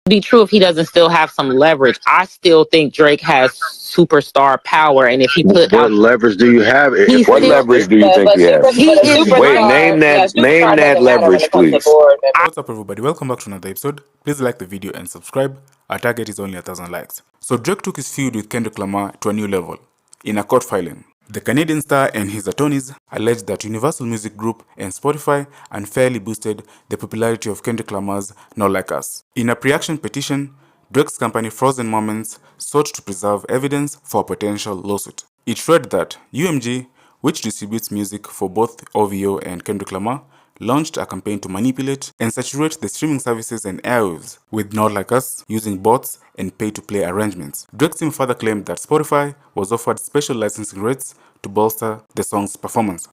Be true if he doesn't still have some leverage. I still think Drake has superstar power, and if he put What out, leverage do you have? What leverage do you think he has? he is Wait, right. name that leverage, please. What's up, everybody? Welcome back to another episode. Please like the video and subscribe. Our target is only 1,000 likes. So Drake took his feud with Kendrick Lamar to a new level in a court filing. The Canadian star and his attorneys alleged that Universal Music Group and Spotify unfairly boosted the popularity of Kendrick Lamar's Not Like Us. In a pre-action petition, Drake's company Frozen Moments sought to preserve evidence for a potential lawsuit. It read that UMG, which distributes music for both OVO and Kendrick Lamar, launched a campaign to manipulate and saturate the streaming services and airwaves with Not Like Us using bots and pay-to-play arrangements. Drake's team further claimed that Spotify was offered special licensing rates to bolster the song's performance.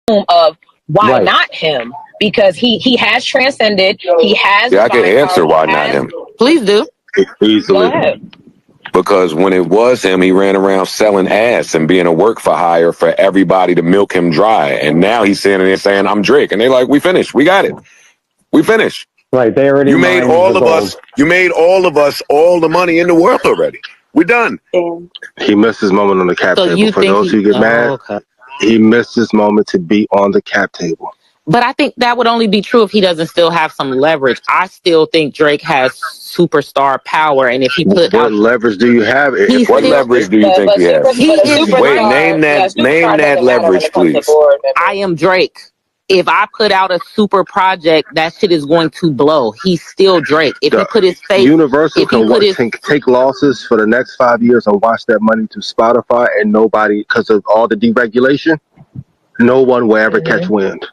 Of why not him? Because he has transcended. He has. Yeah, I can answer why not him. Please do. Go ahead. Because when it was him, he ran around selling ass and being a work for hire for everybody to milk him dry. And now he's sitting there saying, I'm Drake. And they're like, we finished. We got it. We finished. Right. They already made all of us all the money in the world already. We're done. He missed his moment on the cap So table. For those who get mad, he missed his moment to be on the cap table. But I think that would only be true if he doesn't still have some leverage. I still think Drake has superstar power, and if he put what leverage do you have? What leverage do you think he has? Wait, name that leverage, please. I am Drake. If I put out a super project, that shit is going to blow. He's still Drake. If he put his face, Universal can take losses for the next 5 years and watch that money to Spotify, and nobody, because of all the deregulation, no one will ever catch wind.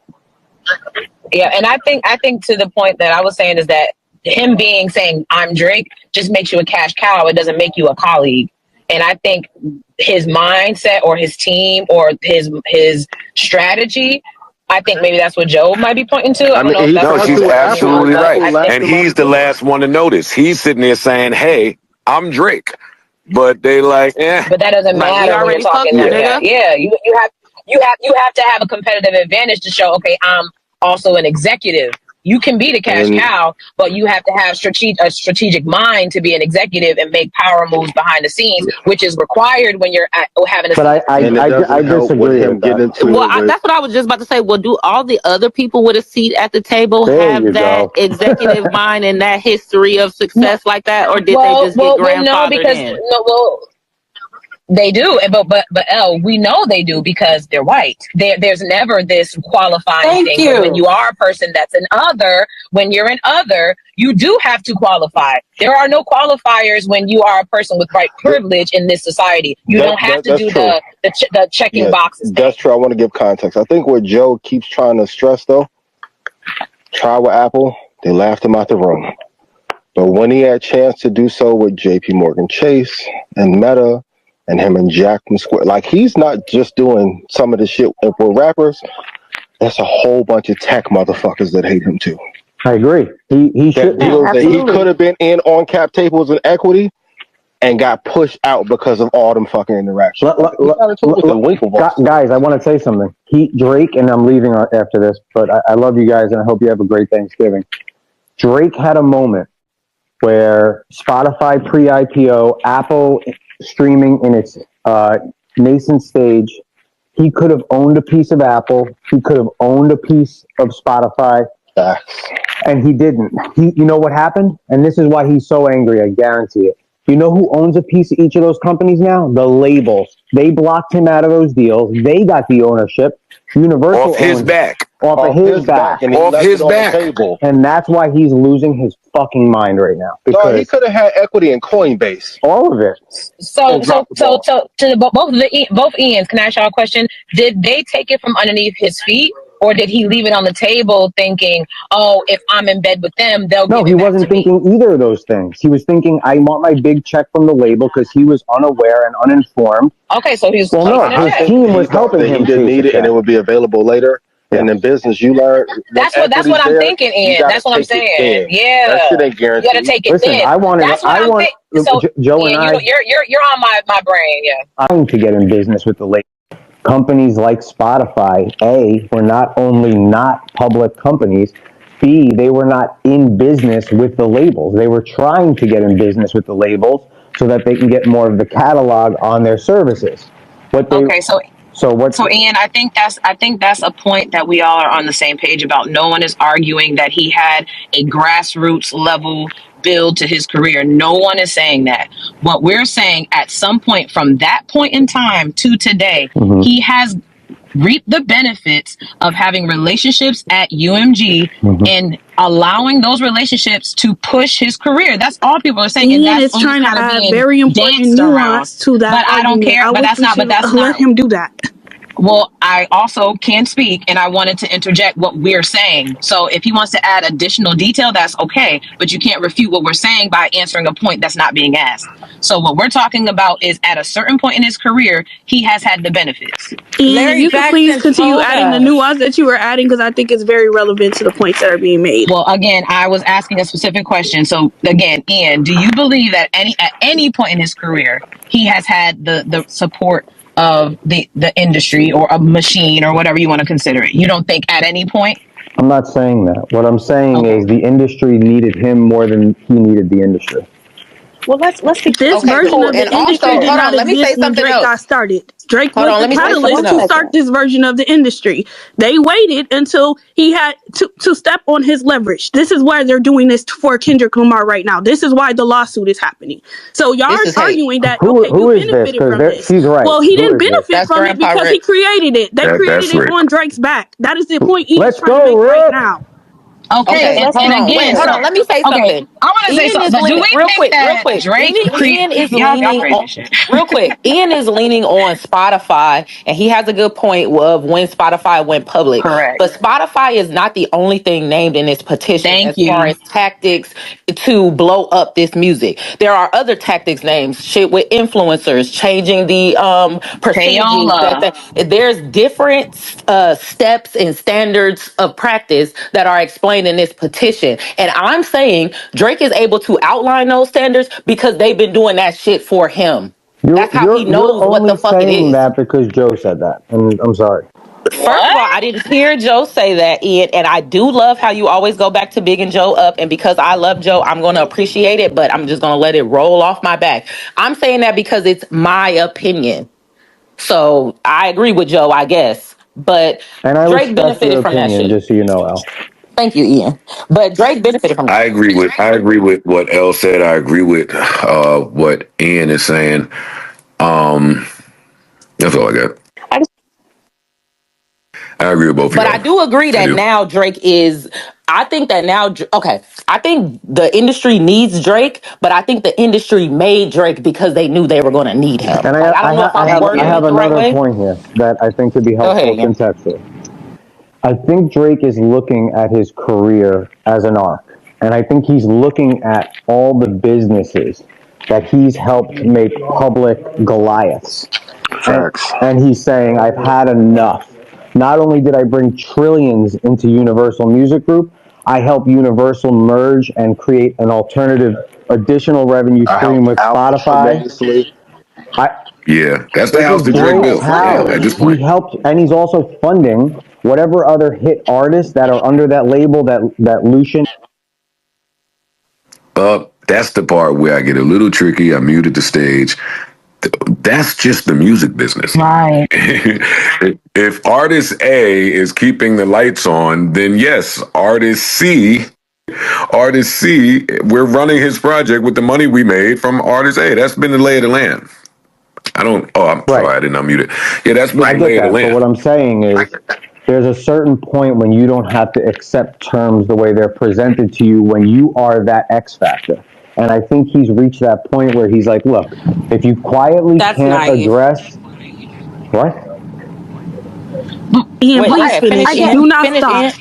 Yeah, and I think to the point that I was saying is that him saying I'm Drake just makes you a cash cow. It doesn't make you a colleague. And I think his mindset or his team or his strategy, I think maybe that's what Joe might be pointing to. I don't know if that's she's absolutely right. And he's the last one to notice. He's sitting there saying, hey, I'm Drake. But they like, But that doesn't matter when you're talking that. Yeah, you have to have a competitive advantage to show, okay, I'm also an executive. You can be the cash cow, but you have to have a strategic mind to be an executive and make power moves behind the scenes, which is required when you're having a. But I disagree with that. Well, that's what I was just about to say. Well, do all the other people with a seat at the table have that executive mind and that history of success like that, or did they just get grandfathered in? They do, but we know they do because they're white. There's never this qualifying thing. When you are a person that's an other, when you're an other, you do have to qualify. There are no qualifiers when you are a person with white privilege in this society. You don't have to do the checking boxes. That's true. I want to give context. I think what Joe keeps trying to stress, though, try with Apple, they laughed him out the room. But when he had a chance to do so with JP Morgan Chase and Meta, and him and Jackman Square, like he's not just doing some of the shit with rappers. That's a whole bunch of tech motherfuckers that hate him too. I agree. He should. He could have been in on cap tables and equity, and got pushed out because of all them fucking interactions. Guys, I want to say something. Drake, and I'm leaving after this, but I love you guys, and I hope you have a great Thanksgiving. Drake had a moment where Spotify pre-IPO, Apple streaming in its nascent stage, he could have owned a piece of Apple. He could have owned a piece of Spotify. And he didn't. You know what happened? And this is why he's so angry, I guarantee it. You know who owns a piece of each of those companies now? The labels. They blocked him out of those deals. They got the ownership. Universal off his back. Off of his back. Off his back. And that's why he's losing his fucking mind right now. Because he could have had equity in Coinbase. All of it. So to both Ians, can I ask y'all a question? Did they take it from underneath his feet? Or did he leave it on the table thinking, oh, if I'm in bed with them, they'll give it back to me? No, he wasn't thinking either of those things. He was thinking, I want my big check from the label because he was unaware and uninformed. Okay, so he's... Well, no, his team was helping him. He didn't need it and it would be available later. Yeah. And in business, you learn... That's what I'm thinking, Ian. That's what I'm saying. Yeah. That shit ain't guaranteed. You got to take it in. Joe and I... You're on my brain, yeah. I'm to get in business with the label. Companies like Spotify, were not only not public companies, B, they were not in business with the labels. They were trying to get in business with the labels so that they can get more of the catalog on their services. So Ian, I think that's a point that we all are on the same page about. No one is arguing that he had a grassroots level build to his career. No one is saying that. What we're saying, at some point from that point in time to today, he has reaped the benefits of having relationships at UMG and allowing those relationships to push his career. That's all people are saying. Ian is trying to add very important nuance to that. But I don't care. But that's not. Let him do that. Well, I also can speak, and I wanted to interject what we're saying. So if he wants to add additional detail, that's okay. But you can't refute what we're saying by answering a point that's not being asked. So what we're talking about is, at a certain point in his career, he has had the benefits. Ian, you can please continue adding the nuance that you were adding, because I think it's very relevant to the points that are being made. Well, again, I was asking a specific question. So again, Ian, do you believe that at any point in his career, he has had the support of the industry or a machine or whatever you want to consider it? You don't think at any point? I'm not saying that. What I'm saying is the industry needed him more than he needed the industry. Well, let's this version of the industry did not exist when Drake got started. Drake was the catalyst to start this version of the industry. They waited until he had to step on his leverage. This is why they're doing this for Kendrick Lamar right now. This is why the lawsuit is happening. So y'all are arguing that who you benefited from this. She's right. Well, he didn't benefit from it because he created it. They created it on Drake's back. That is the point he's trying to make right now. Okay, and again, hold on. Let me say something. I want to say something. Do we real think that quick. Drake Ian is leaning on, real quick. Ian is leaning on Spotify, and he has a good point of when Spotify went public. Correct. But Spotify is not the only thing named in this petition far as tactics to blow up this music. There are other tactics named, shit with influencers, changing the percentages. There's different steps and standards of practice that are explained in this petition. And I'm saying Drake is able to outline those standards because they've been doing that shit for him. That's how he knows what the fuck it is. You're only saying that because Joe said that. And I'm sorry. First of all, I didn't hear Joe say that, Ian, and I do love how you always go back to Big and Joe up, and because I love Joe, I'm going to appreciate it, but I'm just going to let it roll off my back. I'm saying that because it's my opinion. So I agree with Joe, I guess, but Drake benefited from that shit. Just so you know, Al. Thank you, Ian. But Drake benefited from that. I agree with what Elle said. I agree with what Ian is saying. That's all I got. I agree with both of you. But I do agree that now Drake is, I think that now, okay, I think the industry needs Drake, but I think the industry made Drake because they knew they were going to need him. And I have another point here that I think could be helpful contextually. I think Drake is looking at his career as an arc. And I think he's looking at all the businesses that he's helped make public Goliaths. And he's saying, I've had enough. Not only did I bring trillions into Universal Music Group, I helped Universal merge and create an alternative additional revenue stream with Spotify. Yeah, that's the house that Drake built. At this point, he helped, and he's also funding whatever other hit artists that are under that label that Lucian. That's the part where I get a little tricky. I muted the stage. That's just the music business. Right. If artist A is keeping the lights on, then yes, artist C, we're running his project with the money we made from artist A. That's been the lay of the land. I'm sorry, I didn't unmute it. Yeah, that's been the lay of the land. But what I'm saying is there's a certain point when you don't have to accept terms the way they're presented to you when you are that X factor. And I think he's reached that point where he's like, look, if you quietly can't address... What? Ian, please finish. Do not stop.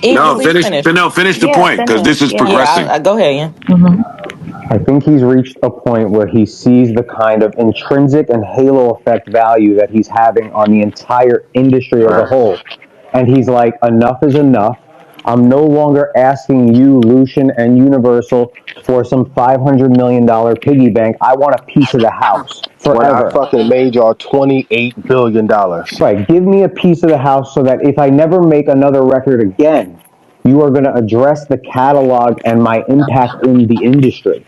Finish the point, because this is progressing. Go ahead, Ian. I think he's reached a point where he sees the kind of intrinsic and halo effect value that he's having on the entire industry as a whole. And he's like, enough is enough. I'm no longer asking you, Lucian and Universal, for some $500 million piggy bank. I want a piece of the house forever. When I fucking made y'all $28 billion. Right. Give me a piece of the house so that if I never make another record again, you are going to address the catalog and my impact in the industry.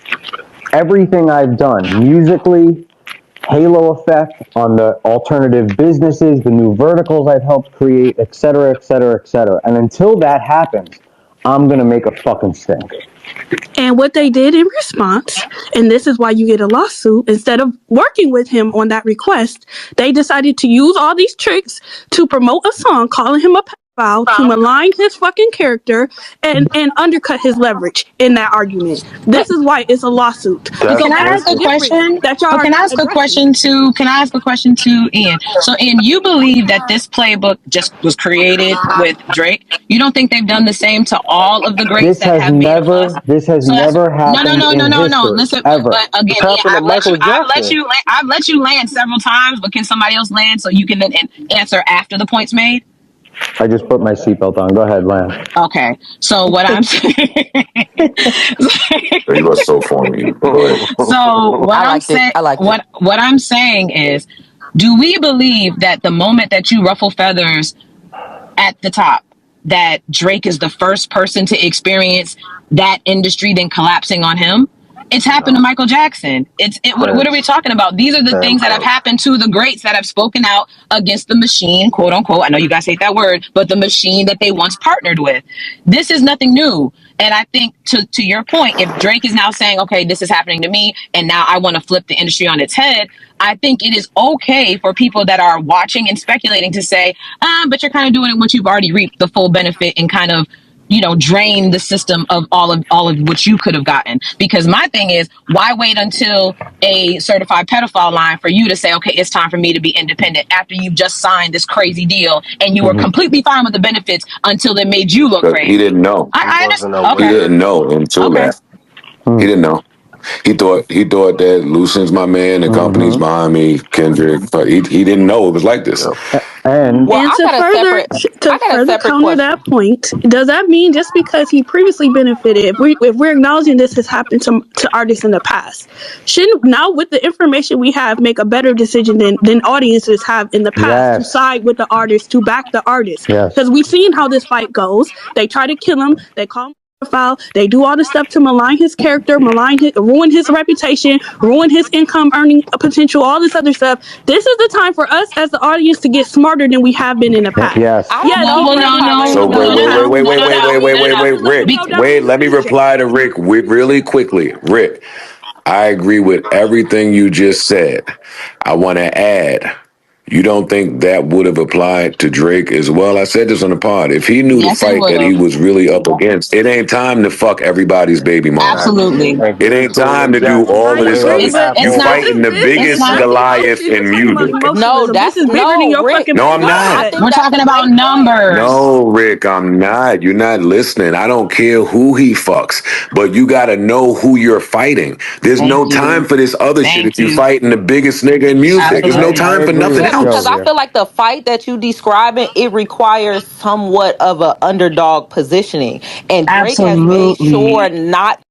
Everything I've done musically, halo effect on the alternative businesses, the new verticals I've helped create, et cetera, et cetera, et cetera. And until that happens, I'm going to make a fucking stink. And what they did in response, and this is why you get a lawsuit, instead of working with him on that request, they decided to use all these tricks to promote a song calling him a pedophile, to malign his fucking character, and undercut his leverage in that argument. This is why it's a lawsuit. Can I ask a question? Can I ask a question to Ian? So, Ian, you believe that this playbook just was created with Drake? You don't think they've done the same to all of the greats that have made a fuss? This has never happened. No. Listen, ever. but again, I've let you land several times, but can somebody else land so you can then answer after the point's made? I just put my seatbelt on. Go ahead, Lan. Okay. So what I'm saying. You are so funny. So what I'm saying is, do we believe that the moment that you ruffle feathers at the top, that Drake is the first person to experience that industry then collapsing on him? It's happened to Michael Jackson. What are we talking about? These are the things that have happened to the greats that have spoken out against the machine, quote unquote. I know you guys hate that word, but the machine that they once partnered with. This is nothing new. And I think to your point, if Drake is now saying, okay, this is happening to me, and now I want to flip the industry on its head, I think it is okay for people that are watching and speculating to say, but you're kind of doing it once you've already reaped the full benefit and kind of, drain the system of all of what you could have gotten. Because my thing is, why wait until a certified pedophile line for you to say, okay, it's time for me to be independent after you've just signed this crazy deal and you were completely fine with the benefits until they made you look crazy? He didn't know. I understand. Okay. He didn't know until that. He didn't know. He thought that Lucian's my man, the company's behind me, Kendrick, but he didn't know it was like this. And to further counter that point, does that mean just because he previously benefited, if we're acknowledging this has happened to artists in the past, shouldn't now with the information we have make a better decision than audiences have in the past to side with the artist, to back the artist? Because we've seen how this fight goes. They try to kill him. They call him profile. They do all the stuff to malign his character, ruin his reputation, ruin his income earning potential, all this other stuff. This is the time for us as the audience to get smarter than we have been in the past. No. So wait, Rick. Let me reply to Rick really quickly. Rick, I agree with everything you just said. I want to add, you don't think that would have applied to Drake as well? I said this on the pod. If he knew the fight that he was really up against, it ain't time to fuck everybody's baby mama. Absolutely. It ain't time to do all of this other stuff. You fighting the biggest Goliath in music. No, that's bigger than your fucking. No, I'm not. We're talking about numbers. No, Rick, I'm not. You're not listening. I don't care who he fucks, but you got to know who you're fighting. There's no time for this other shit if you're fighting the biggest nigga in music. There's no time for nothing else. Because I feel like the fight that you describing, it requires somewhat of an underdog positioning, and Drake has made sure not